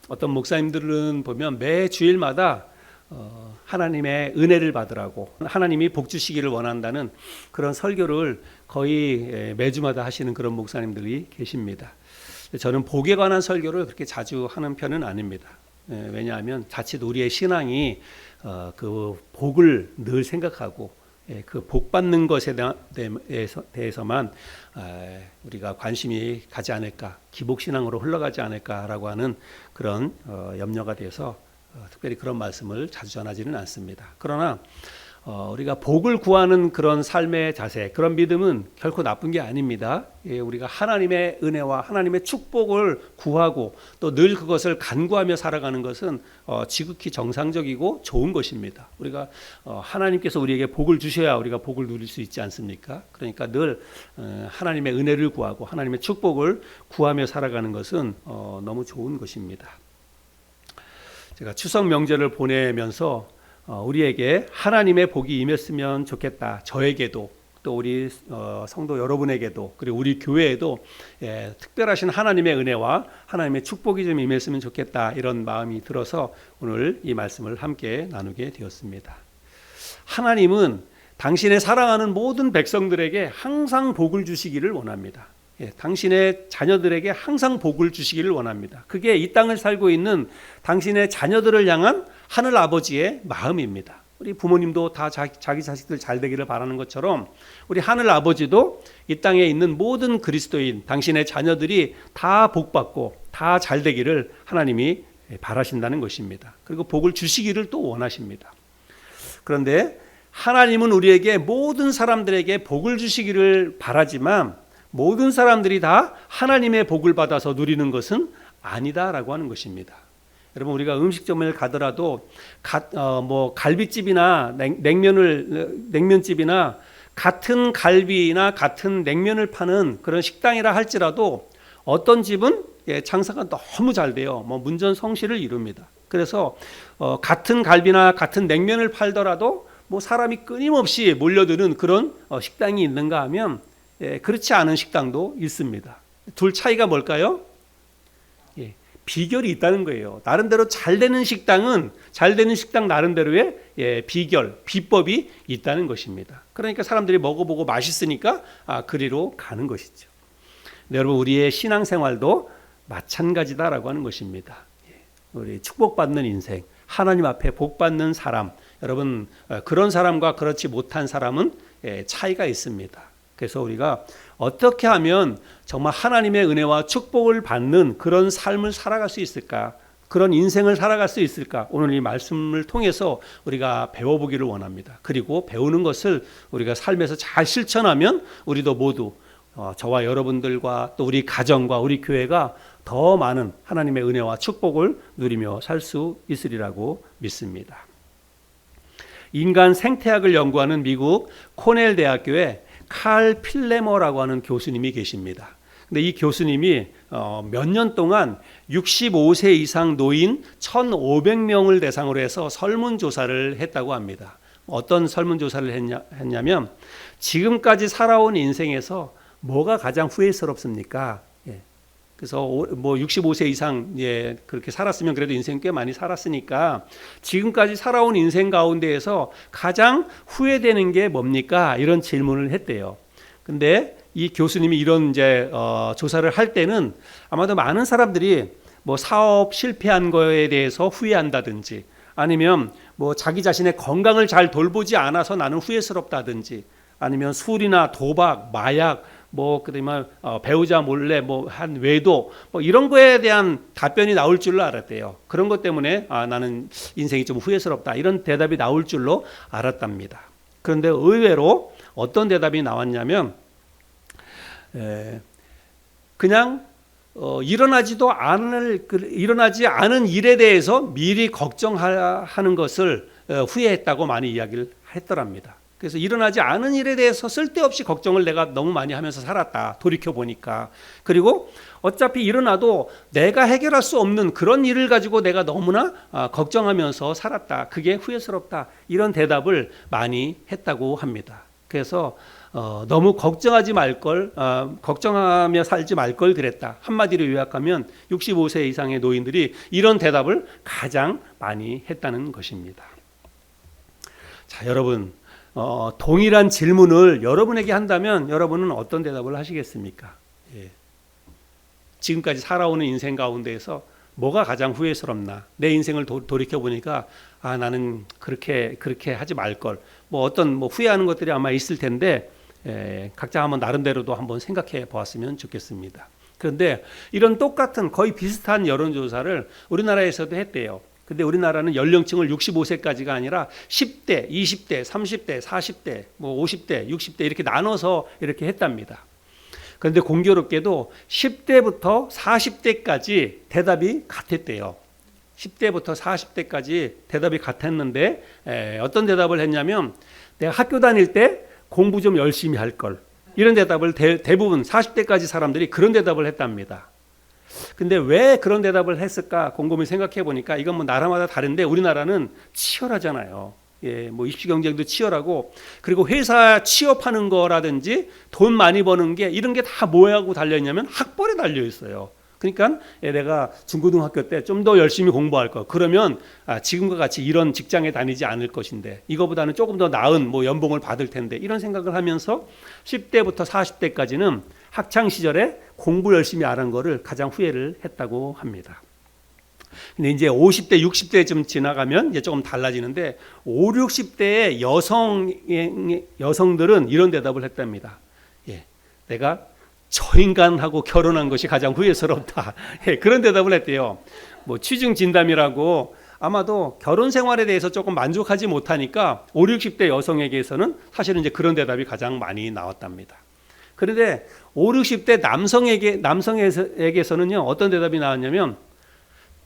어떤 목사님들은 보면 매 주일마다 하나님의 은혜를 받으라고 하나님이 복 주시기를 원한다는 그런 설교를 거의 매주마다 하시는 그런 목사님들이 계십니다. 저는 복에 관한 설교를 그렇게 자주 하는 편은 아닙니다. 왜냐하면 자칫 우리의 신앙이 그 복을 늘 생각하고 그 복 받는 것에 대해서만 우리가 관심이 가지 않을까, 기복신앙으로 흘러가지 않을까라고 하는 그런 염려가 돼서 특별히 그런 말씀을 자주 전하지는 않습니다. 그러나 우리가 복을 구하는 그런 삶의 자세, 그런 믿음은 결코 나쁜 게 아닙니다. 우리가 하나님의 은혜와 하나님의 축복을 구하고 또 늘 그것을 간구하며 살아가는 것은 지극히 정상적이고 좋은 것입니다. 우리가 하나님께서 우리에게 복을 주셔야 우리가 복을 누릴 수 있지 않습니까? 그러니까 늘 하나님의 은혜를 구하고 하나님의 축복을 구하며 살아가는 것은 너무 좋은 것입니다. 제가 추석 명절을 보내면서 우리에게 하나님의 복이 임했으면 좋겠다. 저에게도 또 우리 성도 여러분에게도 그리고 우리 교회에도 특별하신 하나님의 은혜와 하나님의 축복이 좀 임했으면 좋겠다. 이런 마음이 들어서 오늘 이 말씀을 함께 나누게 되었습니다. 하나님은 당신의 사랑하는 모든 백성들에게 항상 복을 주시기를 원합니다. 당신의 자녀들에게 항상 복을 주시기를 원합니다. 그게 이 땅을 살고 있는 당신의 자녀들을 향한 하늘 아버지의 마음입니다. 우리 부모님도 다 자기 자식들 잘 되기를 바라는 것처럼 우리 하늘 아버지도 이 땅에 있는 모든 그리스도인 당신의 자녀들이 다 복받고 다 잘 되기를 하나님이 바라신다는 것입니다. 그리고 복을 주시기를 또 원하십니다. 그런데 하나님은 우리에게 모든 사람들에게 복을 주시기를 바라지만 모든 사람들이 다 하나님의 복을 받아서 누리는 것은 아니다라고 하는 것입니다. 여러분, 우리가 음식점을 가더라도 갈비집이나 냉면집이나 같은 갈비나 같은 냉면을 파는 그런 식당이라 할지라도 어떤 집은 장사가 너무 잘 돼요. 문전성시를 이룹니다. 그래서 같은 갈비나 같은 냉면을 팔더라도 사람이 끊임없이 몰려드는 그런 식당이 있는가 하면 그렇지 않은 식당도 있습니다. 둘 차이가 뭘까요? 비결이 있다는 거예요. 나름대로 잘 되는 식당은 잘 되는 식당 나름대로의 비법이 있다는 것입니다. 그러니까 사람들이 먹어보고 맛있으니까 그리로 가는 것이죠. 네, 여러분, 우리의 신앙생활도 마찬가지다라고 하는 것입니다. 우리 축복받는 인생, 하나님 앞에 복받는 사람, 여러분, 그런 사람과 그렇지 못한 사람은 차이가 있습니다. 그래서 우리가 어떻게 하면 정말 하나님의 은혜와 축복을 받는 그런 삶을 살아갈 수 있을까? 그런 인생을 살아갈 수 있을까? 오늘 이 말씀을 통해서 우리가 배워보기를 원합니다. 그리고 배우는 것을 우리가 삶에서 잘 실천하면 우리도 모두 저와 여러분들과 또 우리 가정과 우리 교회가 더 많은 하나님의 은혜와 축복을 누리며 살 수 있으리라고 믿습니다. 인간 생태학을 연구하는 미국 코넬 대학교에 칼 필레머라고 하는 교수님이 계십니다. 근데 이 교수님이 몇 년 동안 65세 이상 노인 1,500명을 대상으로 해서 설문조사를 했다고 합니다. 어떤 설문조사를 했냐면 지금까지 살아온 인생에서 뭐가 가장 후회스럽습니까? 그래서 65세 이상 그렇게 살았으면 그래도 인생 꽤 많이 살았으니까 지금까지 살아온 인생 가운데에서 가장 후회되는 게 뭡니까? 이런 질문을 했대요. 근데 이 교수님이 이런 조사를 할 때는 아마도 많은 사람들이 사업 실패한 거에 대해서 후회한다든지 아니면 자기 자신의 건강을 잘 돌보지 않아서 나는 후회스럽다든지 아니면 술이나 도박, 마약 그다음에 배우자 몰래 한 외도 이런 거에 대한 답변이 나올 줄로 알았대요. 그런 것 때문에 나는 인생이 좀 후회스럽다 이런 대답이 나올 줄로 알았답니다. 그런데 의외로 어떤 대답이 나왔냐면 그냥 일어나지 않은 일에 대해서 미리 걱정하는 것을 후회했다고 많이 이야기를 했더랍니다. 그래서 일어나지 않은 일에 대해서 쓸데없이 걱정을 내가 너무 많이 하면서 살았다. 돌이켜보니까. 그리고 어차피 일어나도 내가 해결할 수 없는 그런 일을 가지고 내가 너무나 걱정하면서 살았다. 그게 후회스럽다. 이런 대답을 많이 했다고 합니다. 그래서 너무 걱정하지 말 걸, 걱정하며 살지 말 걸 그랬다. 한마디로 요약하면 65세 이상의 노인들이 이런 대답을 가장 많이 했다는 것입니다. 자, 여러분, 동일한 질문을 여러분에게 한다면 여러분은 어떤 대답을 하시겠습니까? 예. 지금까지 살아오는 인생 가운데에서 뭐가 가장 후회스럽나? 내 인생을 돌이켜 보니까 나는 그렇게 하지 말 걸. 뭐 어떤 후회하는 것들이 아마 있을 텐데 각자 한번 나름대로도 한번 생각해 보았으면 좋겠습니다. 그런데 이런 똑같은 거의 비슷한 여론조사를 우리나라에서도 했대요. 근데 우리나라는 연령층을 65세까지가 아니라 10대, 20대, 30대, 40대, 50대, 60대 이렇게 나눠서 이렇게 했답니다. 그런데 공교롭게도 10대부터 40대까지 대답이 같았대요. 10대부터 40대까지 대답이 같았는데 어떤 대답을 했냐면 내가 학교 다닐 때 공부 좀 열심히 할 걸. 이런 대답을 대부분 40대까지 사람들이 그런 대답을 했답니다. 근데 왜 그런 대답을 했을까 곰곰이 생각해 보니까 이건 뭐 나라마다 다른데 우리나라는 치열하잖아요. 예, 뭐 입시 경쟁도 치열하고 그리고 회사 취업하는 거라든지 돈 많이 버는 게 이런 게 다 뭐하고 달려 있냐면 학벌에 달려 있어요. 그러니까 내가 중고등학교 때 좀 더 열심히 공부할 거. 그러면 지금과 같이 이런 직장에 다니지 않을 것인데 이거보다는 조금 더 나은 연봉을 받을 텐데 이런 생각을 하면서 10대부터 40대까지는 학창 시절에 공부 열심히 안 한 거를 가장 후회를 했다고 합니다. 근데 이제 50대, 60대쯤 지나가면 이제 조금 달라지는데 5, 60대의 여성들은 이런 대답을 했답니다. 예, 내가 저 인간하고 결혼한 것이 가장 후회스럽다. 예, 그런 대답을 했대요. 취중 진담이라고 아마도 결혼 생활에 대해서 조금 만족하지 못하니까 5, 60대 여성에게서는 사실은 이제 그런 대답이 가장 많이 나왔답니다. 그런데 5, 60대 남성에게서는요 어떤 대답이 나왔냐면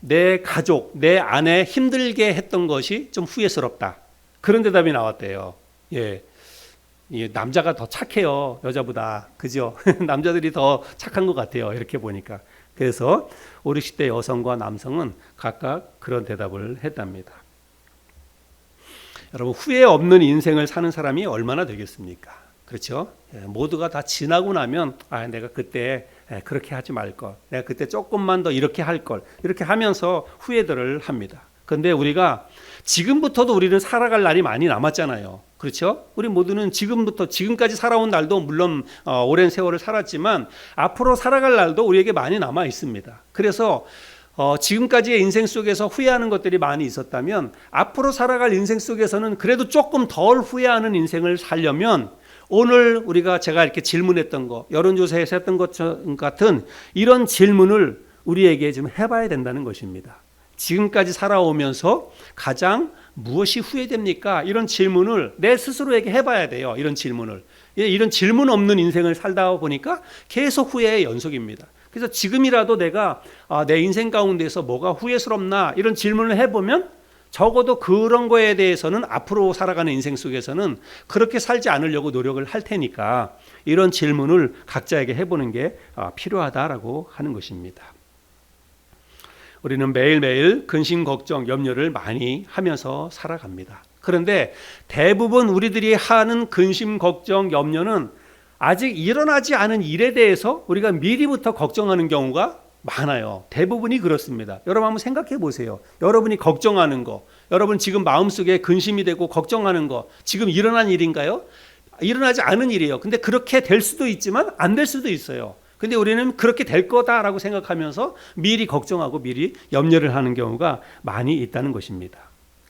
내 가족, 내 아내 힘들게 했던 것이 좀 후회스럽다. 그런 대답이 나왔대요. 예. 남자가 더 착해요. 여자보다. 그죠? 남자들이 더 착한 것 같아요. 이렇게 보니까. 그래서 5, 60대 여성과 남성은 각각 그런 대답을 했답니다. 여러분, 후회 없는 인생을 사는 사람이 얼마나 되겠습니까? 그렇죠? 모두가 다 지나고 나면 내가 그때 그렇게 하지 말 걸, 내가 그때 조금만 더 이렇게 할 걸, 이렇게 하면서 후회들을 합니다. 그런데 우리가 지금부터도 우리는 살아갈 날이 많이 남았잖아요. 그렇죠? 우리 모두는 지금까지 살아온 날도 물론 오랜 세월을 살았지만 앞으로 살아갈 날도 우리에게 많이 남아 있습니다. 그래서 지금까지의 인생 속에서 후회하는 것들이 많이 있었다면 앞으로 살아갈 인생 속에서는 그래도 조금 덜 후회하는 인생을 살려면 오늘 제가 이렇게 질문했던 거, 여론조사에서 했던 것 같은 이런 질문을 우리에게 좀 해봐야 된다는 것입니다. 지금까지 살아오면서 가장 무엇이 후회됩니까? 이런 질문을 내 스스로에게 해봐야 돼요. 이런 질문을. 이런 질문 없는 인생을 살다 보니까 계속 후회의 연속입니다. 그래서 지금이라도 내가 내 인생 가운데서 뭐가 후회스럽나 이런 질문을 해보면 적어도 그런 거에 대해서는 앞으로 살아가는 인생 속에서는 그렇게 살지 않으려고 노력을 할 테니까 이런 질문을 각자에게 해보는 게 필요하다라고 하는 것입니다. 우리는 매일매일 근심, 걱정, 염려를 많이 하면서 살아갑니다. 그런데 대부분 우리들이 하는 근심, 걱정, 염려는 아직 일어나지 않은 일에 대해서 우리가 미리부터 걱정하는 경우가 많아요. 대부분이 그렇습니다. 여러분 한번 생각해 보세요. 여러분이 걱정하는 거, 여러분 지금 마음속에 근심이 되고 걱정하는 거 지금 일어난 일인가요? 일어나지 않은 일이에요. 근데 그렇게 될 수도 있지만 안 될 수도 있어요. 근데 우리는 그렇게 될 거다라고 생각하면서 미리 걱정하고 미리 염려를 하는 경우가 많이 있다는 것입니다.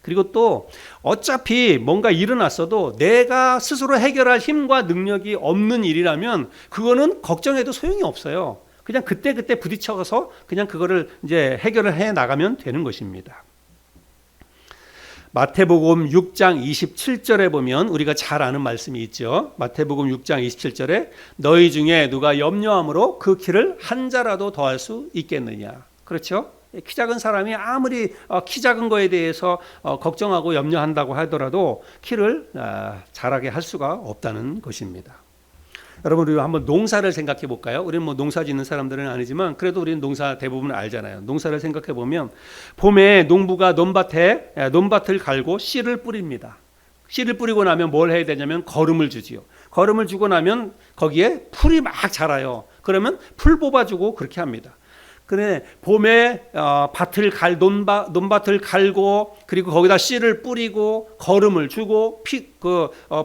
그리고 또 어차피 뭔가 일어났어도 내가 스스로 해결할 힘과 능력이 없는 일이라면 그거는 걱정해도 소용이 없어요. 그냥 그때 부딪혀서 그냥 그거를 이제 해결을 해 나가면 되는 것입니다. 마태복음 6장 27절에 보면 우리가 잘 아는 말씀이 있죠. 마태복음 6장 27절에 너희 중에 누가 염려함으로 그 키를 한 자라도 더할 수 있겠느냐. 그렇죠? 키 작은 사람이 아무리 키 작은 거에 대해서 걱정하고 염려한다고 하더라도 키를 자라게 할 수가 없다는 것입니다. 여러분 우리 한번 농사를 생각해 볼까요? 우리는 농사 짓는 사람들은 아니지만 그래도 우리는 농사 대부분 알잖아요. 농사를 생각해 보면 봄에 농부가 논밭을 갈고 씨를 뿌립니다. 씨를 뿌리고 나면 뭘 해야 되냐면 거름을 주지요. 거름을 주고 나면 거기에 풀이 막 자라요. 그러면 풀 뽑아주고 그렇게 합니다. 그래 봄에 논밭을 갈고 그리고 거기다 씨를 뿌리고 거름을 주고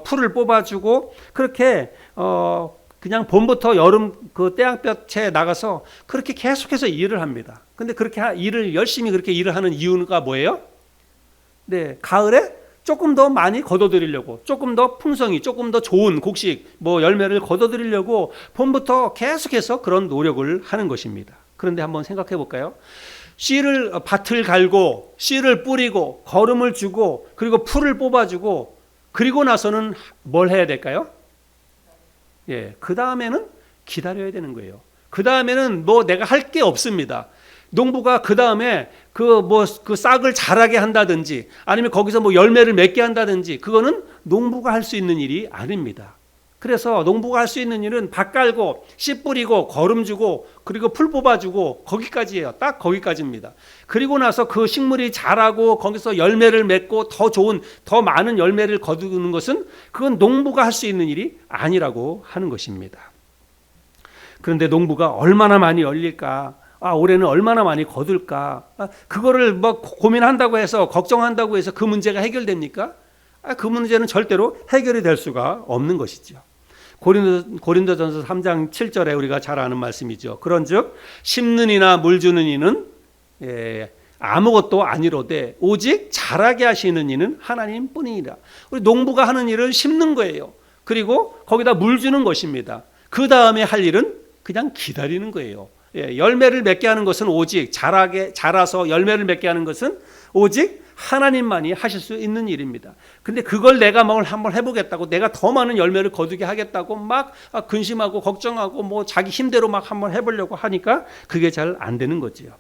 풀을 뽑아주고 그렇게 그냥 봄부터 여름 그 태양볕에 나가서 그렇게 계속해서 일을 합니다. 근데 그렇게 일을 열심히 그렇게 일을 하는 이유가 뭐예요? 네, 가을에 조금 더 많이 거둬들이려고, 조금 더 풍성히, 조금 더 좋은 곡식, 열매를 거둬들이려고 봄부터 계속해서 그런 노력을 하는 것입니다. 그런데 한번 생각해 볼까요? 밭을 갈고, 씨를 뿌리고, 거름을 주고, 그리고 풀을 뽑아주고, 그리고 나서는 뭘 해야 될까요? 예, 그 다음에는 기다려야 되는 거예요. 그 다음에는 내가 할 게 없습니다. 농부가 그 다음에 그 싹을 자라게 한다든지 아니면 거기서 열매를 맺게 한다든지 그거는 농부가 할 수 있는 일이 아닙니다. 그래서 농부가 할 수 있는 일은 밭 깔고 씨 뿌리고 거름 주고 그리고 풀 뽑아주고 거기까지예요. 딱 거기까지입니다. 그리고 나서 그 식물이 자라고 거기서 열매를 맺고 더 많은 열매를 거두는 것은 그건 농부가 할 수 있는 일이 아니라고 하는 것입니다. 그런데 농부가 얼마나 많이 열릴까? 올해는 얼마나 많이 거둘까? 그거를 고민한다고 해서 걱정한다고 해서 그 문제가 해결됩니까? 그 문제는 절대로 해결이 될 수가 없는 것이죠. 고린도전서 3장 7절에 우리가 잘 아는 말씀이죠. 그런즉 심는 이나 물 주는 이는 아무것도 아니로되 오직 자라게 하시는 이는 하나님뿐이니라. 우리 농부가 하는 일을 심는 거예요. 그리고 거기다 물 주는 것입니다. 그 다음에 할 일은 그냥 기다리는 거예요. 열매를 맺게 하는 것은 오직 자라서 열매를 맺게 하는 것은 오직 하나님만이 하실 수 있는 일입니다. 근데 그걸 내가 한번 해보겠다고 내가 더 많은 열매를 거두게 하겠다고 막 근심하고 걱정하고 자기 힘대로 막 한번 해보려고 하니까 그게 잘 안 되는 거지요.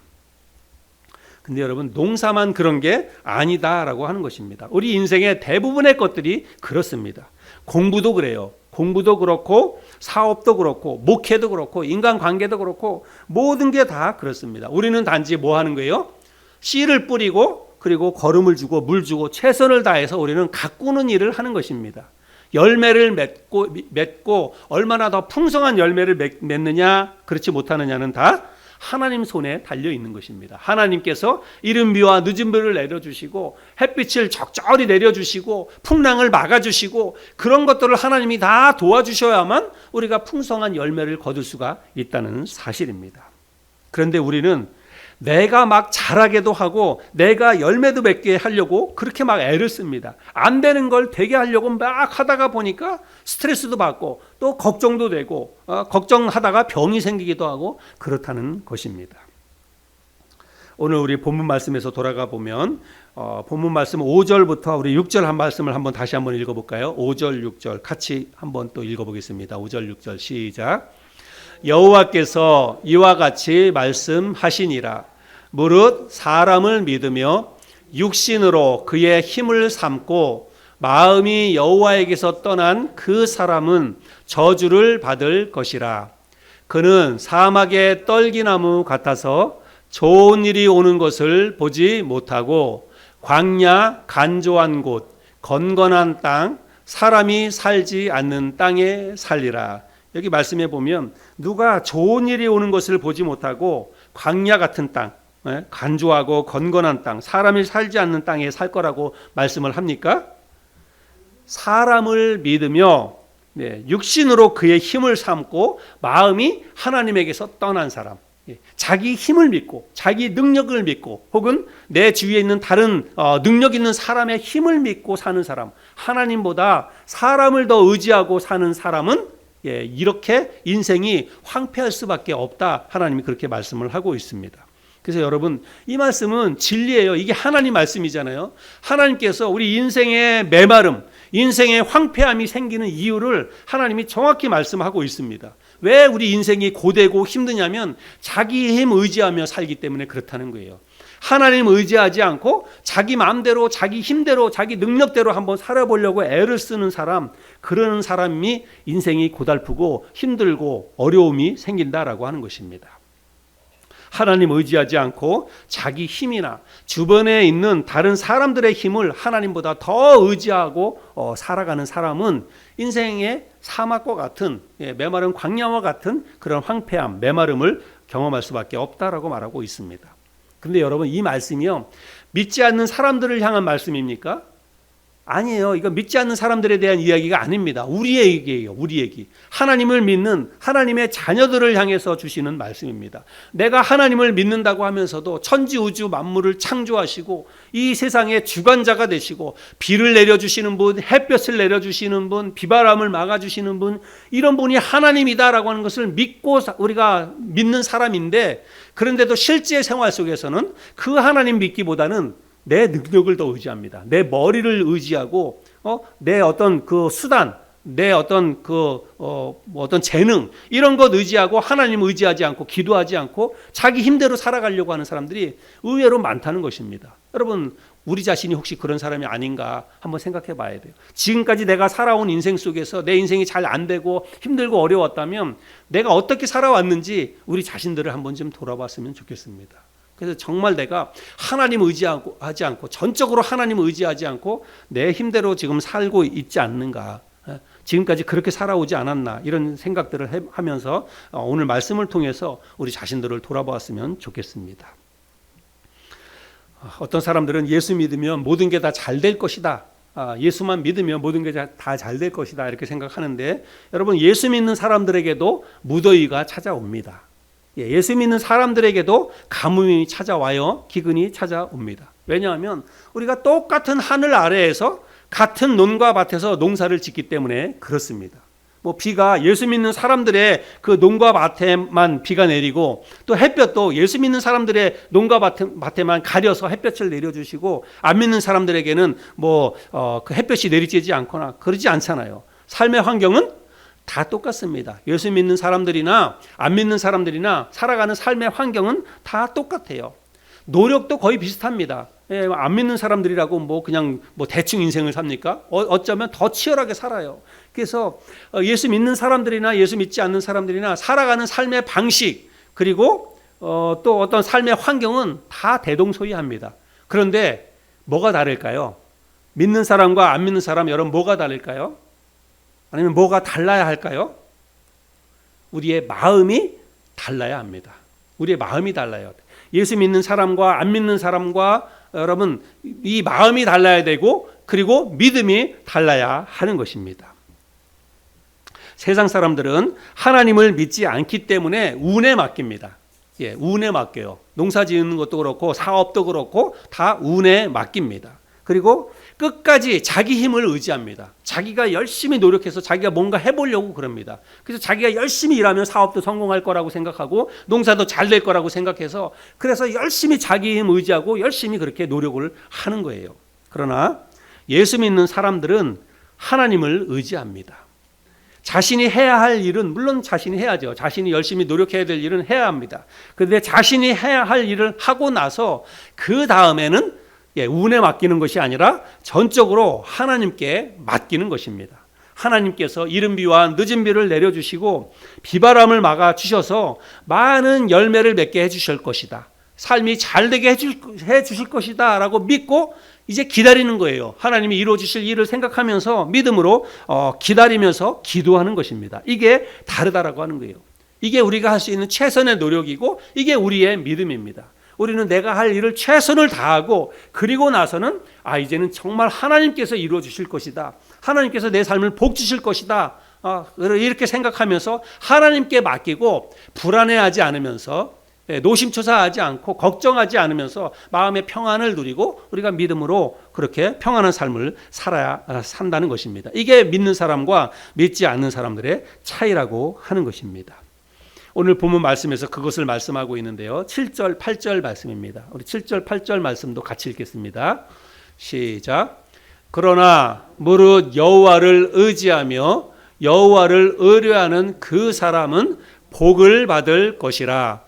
근데 여러분 농사만 그런 게 아니다라고 하는 것입니다. 우리 인생의 대부분의 것들이 그렇습니다. 공부도 그래요. 공부도 그렇고 사업도 그렇고 목회도 그렇고 인간관계도 그렇고 모든 게 다 그렇습니다. 우리는 단지 뭐 하는 거예요? 씨를 뿌리고 그리고 거름을 주고 물 주고 최선을 다해서 우리는 가꾸는 일을 하는 것입니다. 열매를 맺고 얼마나 더 풍성한 열매를 맺느냐 그렇지 못하느냐는 다 하나님 손에 달려 있는 것입니다. 하나님께서 이른 비와 늦은 비를 내려주시고 햇빛을 적절히 내려주시고 풍랑을 막아주시고 그런 것들을 하나님이 다 도와주셔야만 우리가 풍성한 열매를 거둘 수가 있다는 사실입니다. 그런데 우리는 내가 막 자라게도 하고 내가 열매도 맺게 하려고 그렇게 막 애를 씁니다. 안 되는 걸 되게 하려고 막 하다가 보니까 스트레스도 받고 또 걱정도 되고 걱정하다가 병이 생기기도 하고 그렇다는 것입니다. 오늘 우리 본문 말씀에서 돌아가 보면 본문 말씀 5절부터 우리 6절 한 말씀을 다시 한번 읽어볼까요? 5절 6절 같이 한번 또 읽어보겠습니다. 5절 6절 시작. 여호와께서 이와 같이 말씀하시니라. 무릇 사람을 믿으며 육신으로 그의 힘을 삼고 마음이 여호와에게서 떠난 그 사람은 저주를 받을 것이라. 그는 사막의 떨기나무 같아서 좋은 일이 오는 것을 보지 못하고 광야 간조한 곳 건건한 땅 사람이 살지 않는 땅에 살리라. 여기 말씀해 보면 누가 좋은 일이 오는 것을 보지 못하고 광야 같은 땅, 간조하고 건건한 땅, 사람이 살지 않는 땅에 살 거라고 말씀을 합니까? 사람을 믿으며 육신으로 그의 힘을 삼고 마음이 하나님에게서 떠난 사람, 자기 힘을 믿고 자기 능력을 믿고 혹은 내 주위에 있는 다른 능력 있는 사람의 힘을 믿고 사는 사람, 하나님보다 사람을 더 의지하고 사는 사람은 이렇게 인생이 황폐할 수밖에 없다. 하나님이 그렇게 말씀을 하고 있습니다. 그래서 여러분 이 말씀은 진리예요. 이게 하나님 말씀이잖아요. 하나님께서 우리 인생의 메마름, 인생의 황폐함이 생기는 이유를 하나님이 정확히 말씀하고 있습니다. 왜 우리 인생이 고되고 힘드냐면 자기 힘 의지하며 살기 때문에 그렇다는 거예요. 하나님 의지하지 않고 자기 마음대로 자기 힘대로 자기 능력대로 한번 살아보려고 애를 쓰는 사람, 그러는 사람이 인생이 고달프고 힘들고 어려움이 생긴다라고 하는 것입니다. 하나님 의지하지 않고 자기 힘이나 주변에 있는 다른 사람들의 힘을 하나님보다 더 의지하고 살아가는 사람은 인생의 사막과 같은 메마른 광야와 같은 그런 황폐함, 메마름을 경험할 수밖에 없다라고 말하고 있습니다. 그런데 여러분, 이 말씀이요, 믿지 않는 사람들을 향한 말씀입니까? 아니에요. 이거 믿지 않는 사람들에 대한 이야기가 아닙니다. 우리의 얘기예요. 우리 얘기. 하나님을 믿는 하나님의 자녀들을 향해서 주시는 말씀입니다. 내가 하나님을 믿는다고 하면서도 천지우주 만물을 창조하시고 이 세상의 주관자가 되시고 비를 내려주시는 분, 햇볕을 내려주시는 분, 비바람을 막아주시는 분, 이런 분이 하나님이다라고 하는 것을 믿고 우리가 믿는 사람인데, 그런데도 실제 생활 속에서는 그 하나님 믿기보다는 내 능력을 더 의지합니다. 내 머리를 의지하고 내 어떤 그 수단, 내 어떤 어떤 재능, 이런 것 의지하고 하나님 의지하지 않고 기도하지 않고 자기 힘대로 살아가려고 하는 사람들이 의외로 많다는 것입니다. 여러분, 우리 자신이 혹시 그런 사람이 아닌가 한번 생각해 봐야 돼요. 지금까지 내가 살아온 인생 속에서 내 인생이 잘 안 되고 힘들고 어려웠다면 내가 어떻게 살아왔는지 우리 자신들을 한번 좀 돌아봤으면 좋겠습니다. 그래서 정말 내가 하나님 의지하지 않고, 전적으로 하나님 의지하지 않고 내 힘대로 지금 살고 있지 않는가, 지금까지 그렇게 살아오지 않았나, 이런 생각들을 하면서 오늘 말씀을 통해서 우리 자신들을 돌아보았으면 좋겠습니다. 어떤 사람들은 예수 믿으면 모든 게 다 잘 될 것이다, 예수만 믿으면 모든 게 다 잘 될 것이다, 이렇게 생각하는데, 여러분, 예수 믿는 사람들에게도 무더위가 찾아옵니다. 예수 믿는 사람들에게도 가뭄이 찾아와요. 기근이 찾아옵니다. 왜냐하면 우리가 똑같은 하늘 아래에서 같은 논과 밭에서 농사를 짓기 때문에 그렇습니다. 비가 예수 믿는 사람들의 그 논과 밭에만 비가 내리고, 또 햇볕도 예수 믿는 사람들의 논과 밭에만 가려서 햇볕을 내려주시고, 안 믿는 사람들에게는 그 햇볕이 내리쬐지 않거나 그러지 않잖아요. 삶의 환경은 다 똑같습니다. 예수 믿는 사람들이나 안 믿는 사람들이나 살아가는 삶의 환경은 다 똑같아요. 노력도 거의 비슷합니다. 안 믿는 사람들이라고 그냥 대충 인생을 삽니까? 어쩌면 더 치열하게 살아요. 그래서 예수 믿는 사람들이나 예수 믿지 않는 사람들이나 살아가는 삶의 방식, 그리고 또 어떤 삶의 환경은 다 대동소이합니다. 그런데 뭐가 다를까요? 믿는 사람과 안 믿는 사람, 여러분, 뭐가 다를까요? 아니면 뭐가 달라야 할까요? 우리의 마음이 달라야 합니다. 우리의 마음이 달라요. 예수 믿는 사람과 안 믿는 사람과, 여러분, 이 마음이 달라야 되고, 그리고 믿음이 달라야 하는 것입니다. 세상 사람들은 하나님을 믿지 않기 때문에 운에 맡깁니다. 운에 맡겨요. 농사 지는 것도 그렇고 사업도 그렇고 다 운에 맡깁니다. 그리고 끝까지 자기 힘을 의지합니다. 자기가 열심히 노력해서 자기가 뭔가 해보려고 그럽니다. 그래서 자기가 열심히 일하면 사업도 성공할 거라고 생각하고 농사도 잘 될 거라고 생각해서, 그래서 열심히 자기 힘 의지하고 열심히 그렇게 노력을 하는 거예요. 그러나 예수 믿는 사람들은 하나님을 의지합니다. 자신이 해야 할 일은 물론 자신이 해야죠. 자신이 열심히 노력해야 될 일은 해야 합니다. 그런데 자신이 해야 할 일을 하고 나서 그 다음에는 운에 맡기는 것이 아니라 전적으로 하나님께 맡기는 것입니다. 하나님께서 이른 비와 늦은 비를 내려주시고 비바람을 막아주셔서 많은 열매를 맺게 해주실 것이다, 삶이 잘되게 해주실 것이다 라고 믿고 이제 기다리는 거예요. 하나님이 이루어주실 일을 생각하면서 믿음으로 기다리면서 기도하는 것입니다. 이게 다르다라고 하는 거예요. 이게 우리가 할 수 있는 최선의 노력이고, 이게 우리의 믿음입니다. 우리는 내가 할 일을 최선을 다하고, 그리고 나서는 이제는 정말 하나님께서 이루어 주실 것이다, 하나님께서 내 삶을 복 주실 것이다, 이렇게 생각하면서 하나님께 맡기고 불안해하지 않으면서, 노심초사하지 않고 걱정하지 않으면서 마음의 평안을 누리고 우리가 믿음으로 그렇게 평안한 삶을 산다는 것입니다. 이게 믿는 사람과 믿지 않는 사람들의 차이라고 하는 것입니다. 오늘 본문 말씀에서 그것을 말씀하고 있는데요. 7절, 8절 말씀입니다. 우리 7절, 8절 말씀도 같이 읽겠습니다. 시작. 그러나 무릇 여호와를 의지하며 여호와를 의뢰하는 그 사람은 복을 받을 것이라.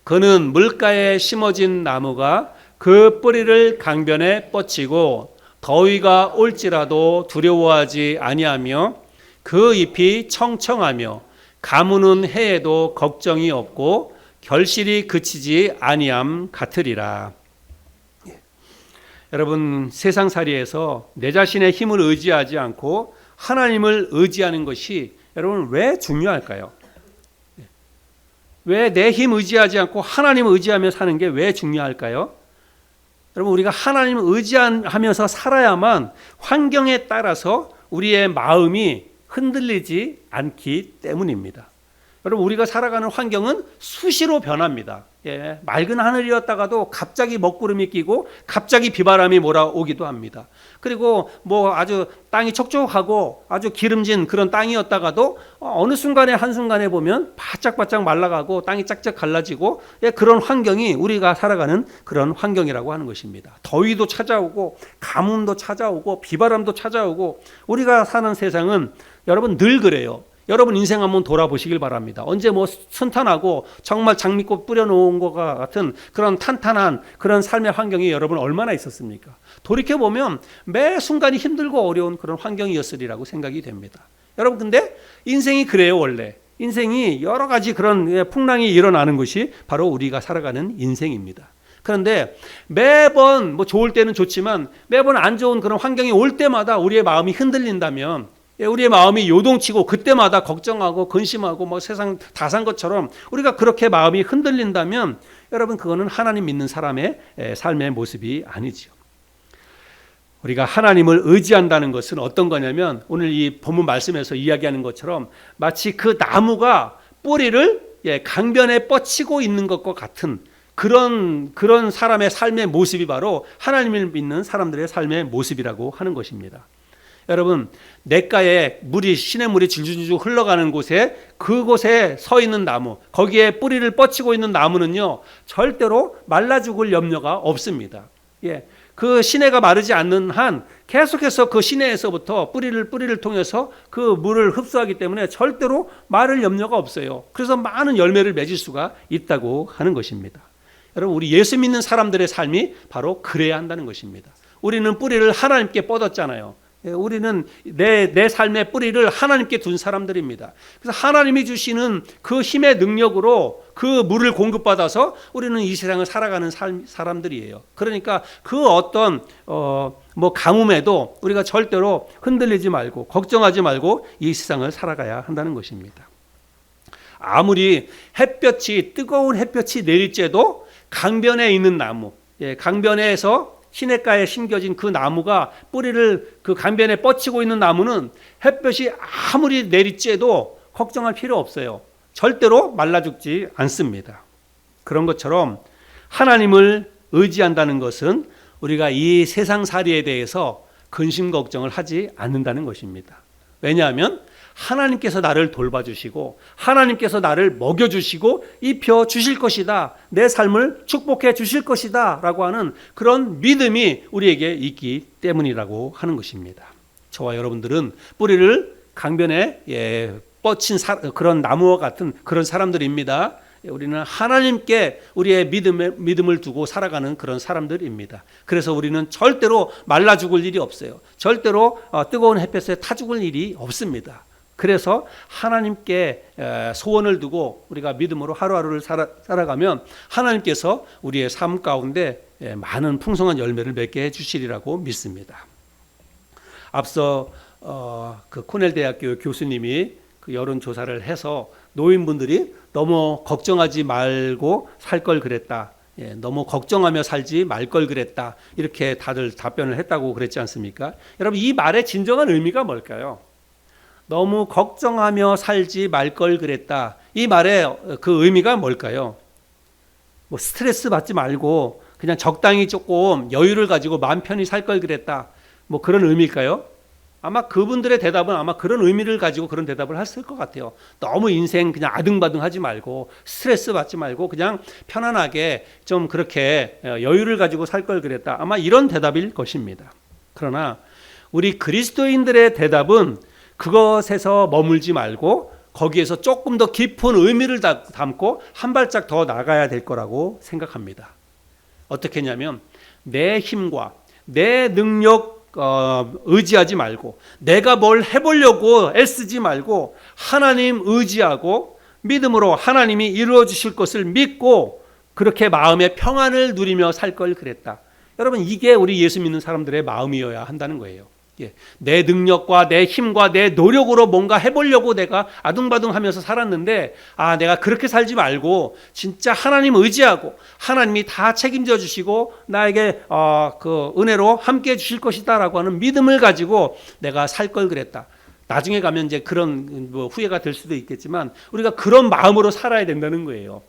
그는 물가에 심어진 나무가 그 뿌리를 강변에 뻗치고 더위가 올지라도 두려워하지 아니하며 그 잎이 청청하며 가무는 해에도 걱정이 없고 결실이 그치지 아니함 같으리라. 여러분, 세상살이에서 내 자신의 힘을 의지하지 않고 하나님을 의지하는 것이 여러분 왜 중요할까요? 왜 내 힘 의지하지 않고 하나님을 의지하며 사는 게 왜 중요할까요? 여러분, 우리가 하나님을 의지하면서 살아야만 환경에 따라서 우리의 마음이 흔들리지 않기 때문입니다. 여러분, 우리가 살아가는 환경은 수시로 변합니다. 맑은 하늘이었다가도 갑자기 먹구름이 끼고 갑자기 비바람이 몰아오기도 합니다. 그리고 아주 땅이 촉촉하고 아주 기름진 그런 땅이었다가도 어느 순간에 한순간에 보면 바짝바짝 말라가고 땅이 짝짝 갈라지고 그런 환경이 우리가 살아가는 그런 환경이라고 하는 것입니다. 더위도 찾아오고 가뭄도 찾아오고 비바람도 찾아오고 우리가 사는 세상은 여러분 늘 그래요. 여러분 인생 한번 돌아보시길 바랍니다. 언제 순탄하고 정말 장미꽃 뿌려놓은 것 같은 그런 탄탄한 그런 삶의 환경이 여러분 얼마나 있었습니까? 돌이켜보면 매 순간이 힘들고 어려운 그런 환경이었으리라고 생각이 됩니다. 여러분, 근데 인생이 그래요. 원래 인생이 여러 가지 그런 풍랑이 일어나는 것이 바로 우리가 살아가는 인생입니다. 그런데 매번 좋을 때는 좋지만 매번 안 좋은 그런 환경이 올 때마다 우리의 마음이 흔들린다면, 우리의 마음이 요동치고 그때마다 걱정하고 근심하고 세상 다 산 것처럼 우리가 그렇게 마음이 흔들린다면 여러분, 그거는 하나님 믿는 사람의 삶의 모습이 아니죠. 우리가 하나님을 의지한다는 것은 어떤 거냐면, 오늘 이 본문 말씀에서 이야기하는 것처럼 마치 그 나무가 뿌리를 강변에 뻗치고 있는 것과 같은 그런 사람의 삶의 모습이 바로 하나님을 믿는 사람들의 삶의 모습이라고 하는 것입니다. 여러분, 냇가에 시냇물이 줄줄줄 흘러가는 곳에, 그곳에 서 있는 나무, 거기에 뿌리를 뻗치고 있는 나무는요 절대로 말라 죽을 염려가 없습니다. 그 시내가 마르지 않는 한 계속해서 그 시내에서부터 뿌리를 통해서 그 물을 흡수하기 때문에 절대로 마를 염려가 없어요. 그래서 많은 열매를 맺을 수가 있다고 하는 것입니다. 여러분, 우리 예수 믿는 사람들의 삶이 바로 그래야 한다는 것입니다. 우리는 뿌리를 하나님께 뻗었잖아요. 우리는 내 삶의 뿌리를 하나님께 둔 사람들입니다. 그래서 하나님이 주시는 그 힘의 능력으로 그 물을 공급받아서 우리는 이 세상을 살아가는 사람들이에요. 그러니까 그 어떤 가뭄에도 우리가 절대로 흔들리지 말고 걱정하지 말고 이 세상을 살아가야 한다는 것입니다. 아무리 뜨거운 햇볕이 내릴지라도 강변에 있는 나무, 강변에서 시냇가에 심겨진 그 나무가 뿌리를 그 강변에 뻗치고 있는 나무는 햇볕이 아무리 내리쬐도 걱정할 필요 없어요. 절대로 말라 죽지 않습니다. 그런 것처럼 하나님을 의지한다는 것은 우리가 이 세상살이에 대해서 근심 걱정을 하지 않는다는 것입니다. 왜냐하면 하나님께서 나를 돌봐주시고 하나님께서 나를 먹여주시고 입혀주실 것이다, 내 삶을 축복해 주실 것이다 라고 하는 그런 믿음이 우리에게 있기 때문이라고 하는 것입니다. 저와 여러분들은 뿌리를 강변에 뻗친 그런 나무와 같은 그런 사람들입니다. 우리는 하나님께 우리의 믿음을 두고 살아가는 그런 사람들입니다. 그래서 우리는 절대로 말라 죽을 일이 없어요. 절대로 뜨거운 햇볕에 타 죽을 일이 없습니다. 그래서 하나님께 소원을 두고 우리가 믿음으로 하루하루를 살아가면 하나님께서 우리의 삶 가운데 많은 풍성한 열매를 맺게 해주시리라고 믿습니다. 앞서 그 코넬 대학교 교수님이 그 여론조사를 해서 노인분들이 너무 걱정하지 말고 살 걸 그랬다, 너무 걱정하며 살지 말 걸 그랬다, 이렇게 다들 답변을 했다고 그랬지 않습니까? 여러분, 이 말의 진정한 의미가 뭘까요? 너무 걱정하며 살지 말 걸 그랬다, 이 말의 그 의미가 뭘까요? 스트레스 받지 말고 그냥 적당히 조금 여유를 가지고 마음 편히 살 걸 그랬다, 그런 의미일까요? 아마 그분들의 대답은 아마 그런 의미를 가지고 그런 대답을 했을 것 같아요. 너무 인생 그냥 아등바등 하지 말고 스트레스 받지 말고 그냥 편안하게 좀 그렇게 여유를 가지고 살 걸 그랬다, 아마 이런 대답일 것입니다. 그러나 우리 그리스도인들의 대답은 그것에서 머물지 말고 거기에서 조금 더 깊은 의미를 담고 한 발짝 더 나가야 될 거라고 생각합니다. 어떻게 했냐면, 내 힘과 내 능력 의지하지 말고 내가 뭘 해보려고 애쓰지 말고 하나님 의지하고 믿음으로 하나님이 이루어 주실 것을 믿고 그렇게 마음의 평안을 누리며 살 걸 그랬다. 여러분, 이게 우리 예수 믿는 사람들의 마음이어야 한다는 거예요. 내 능력과 내 힘과 내 노력으로 뭔가 해보려고 내가 아둥바둥하면서 살았는데, 내가 그렇게 살지 말고 진짜 하나님 의지하고 하나님이 다 책임져 주시고 나에게 그 은혜로 함께 해 주실 것이다라고 하는 믿음을 가지고 내가 살 걸 그랬다. 나중에 가면 이제 그런 후회가 될 수도 있겠지만 우리가 그런 마음으로 살아야 된다는 거예요.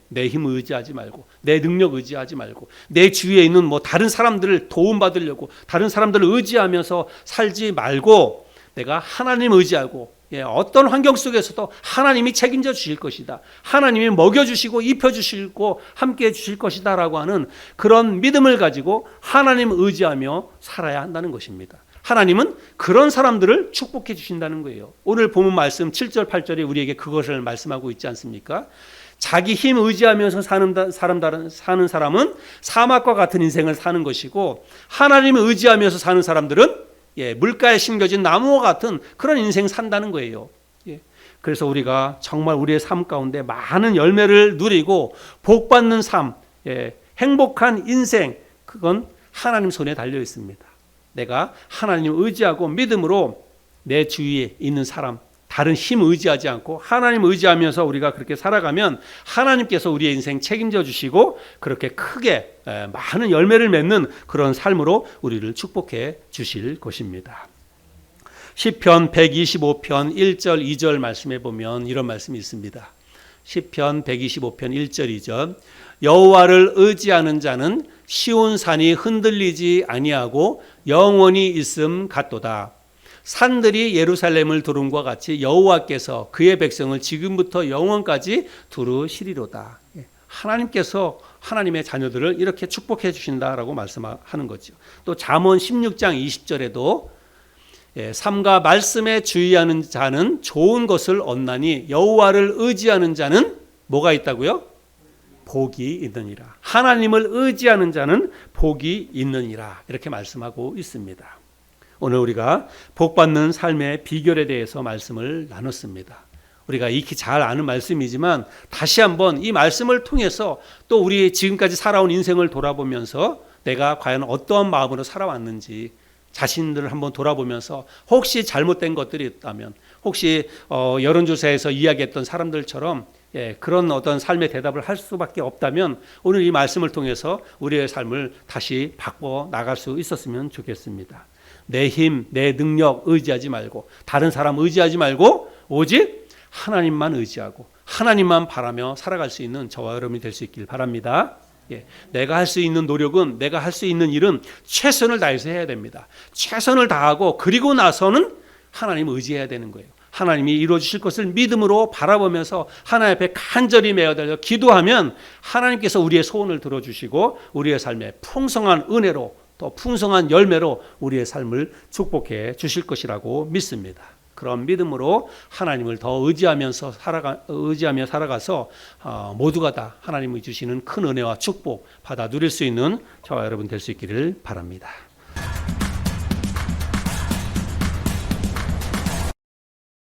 내 힘을 의지하지 말고, 내 능력 의지하지 말고, 내 주위에 있는 다른 사람들을 도움받으려고 다른 사람들을 의지하면서 살지 말고, 내가 하나님 의지하고, 어떤 환경 속에서도 하나님이 책임져 주실 것이다, 하나님이 먹여주시고 입혀주시고 함께해 주실 것이다 라고 하는 그런 믿음을 가지고 하나님 의지하며 살아야 한다는 것입니다. 하나님은 그런 사람들을 축복해 주신다는 거예요. 오늘 본문 말씀 7절 8절에 우리에게 그것을 말씀하고 있지 않습니까? 자기 힘 의지하면서 사는 사람은 사막과 같은 인생을 사는 것이고, 하나님을 의지하면서 사는 사람들은 물가에 심겨진 나무와 같은 그런 인생 산다는 거예요. 그래서 우리가 정말 우리의 삶 가운데 많은 열매를 누리고 복받는 삶, 행복한 인생, 그건 하나님 손에 달려 있습니다. 내가 하나님을 의지하고 믿음으로 내 주위에 있는 사람, 다른 힘 의지하지 않고 하나님 의지하면서 우리가 그렇게 살아가면 하나님께서 우리의 인생 책임져 주시고 그렇게 크게 많은 열매를 맺는 그런 삶으로 우리를 축복해 주실 것입니다. 시편 125편 1절 2절 말씀에 보면 이런 말씀이 있습니다. 시편 125편 1절 2절 여호와를 의지하는 자는 시온산이 흔들리지 아니하고 영원히 있음 같도다. 산들이 예루살렘을 두름과 같이 여호와께서 그의 백성을 지금부터 영원까지 두루시리로다. 하나님께서 하나님의 자녀들을 이렇게 축복해 주신다라고 말씀하는 거죠. 또 잠언 16장 20절에도 삶과 말씀에 주의하는 자는 좋은 것을 얻나니 여호와를 의지하는 자는 뭐가 있다고요? 복이 있느니라. 하나님을 의지하는 자는 복이 있느니라. 이렇게 말씀하고 있습니다. 오늘 우리가 복받는 삶의 비결에 대해서 말씀을 나눴습니다. 우리가 익히 잘 아는 말씀이지만 다시 한번 이 말씀을 통해서 또 우리 지금까지 살아온 인생을 돌아보면서 내가 과연 어떠한 마음으로 살아왔는지 자신들을 한번 돌아보면서 혹시 잘못된 것들이 있다면, 혹시 여론조사에서 이야기했던 사람들처럼 그런 어떤 삶의 대답을 할 수밖에 없다면 오늘 이 말씀을 통해서 우리의 삶을 다시 바꿔 나갈 수 있었으면 좋겠습니다. 내 힘, 내 능력 의지하지 말고, 다른 사람 의지하지 말고 오직 하나님만 의지하고 하나님만 바라며 살아갈 수 있는 저와 여러분이 될 수 있길 바랍니다. 내가 할 수 있는 노력은, 내가 할 수 있는 일은 최선을 다해서 해야 됩니다. 최선을 다하고 그리고 나서는 하나님을 의지해야 되는 거예요. 하나님이 이루어 주실 것을 믿음으로 바라보면서 하나님 앞에 간절히 매어달려 기도하면 하나님께서 우리의 소원을 들어주시고 우리의 삶에 풍성한 은혜로 또 풍성한 열매로 우리의 삶을 축복해 주실 것이라고 믿습니다. 그런 믿음으로 하나님을 더 의지하며 살아가서 모두가 다 하나님이 주시는 큰 은혜와 축복 받아 누릴 수 있는 저와 여러분 될 수 있기를 바랍니다.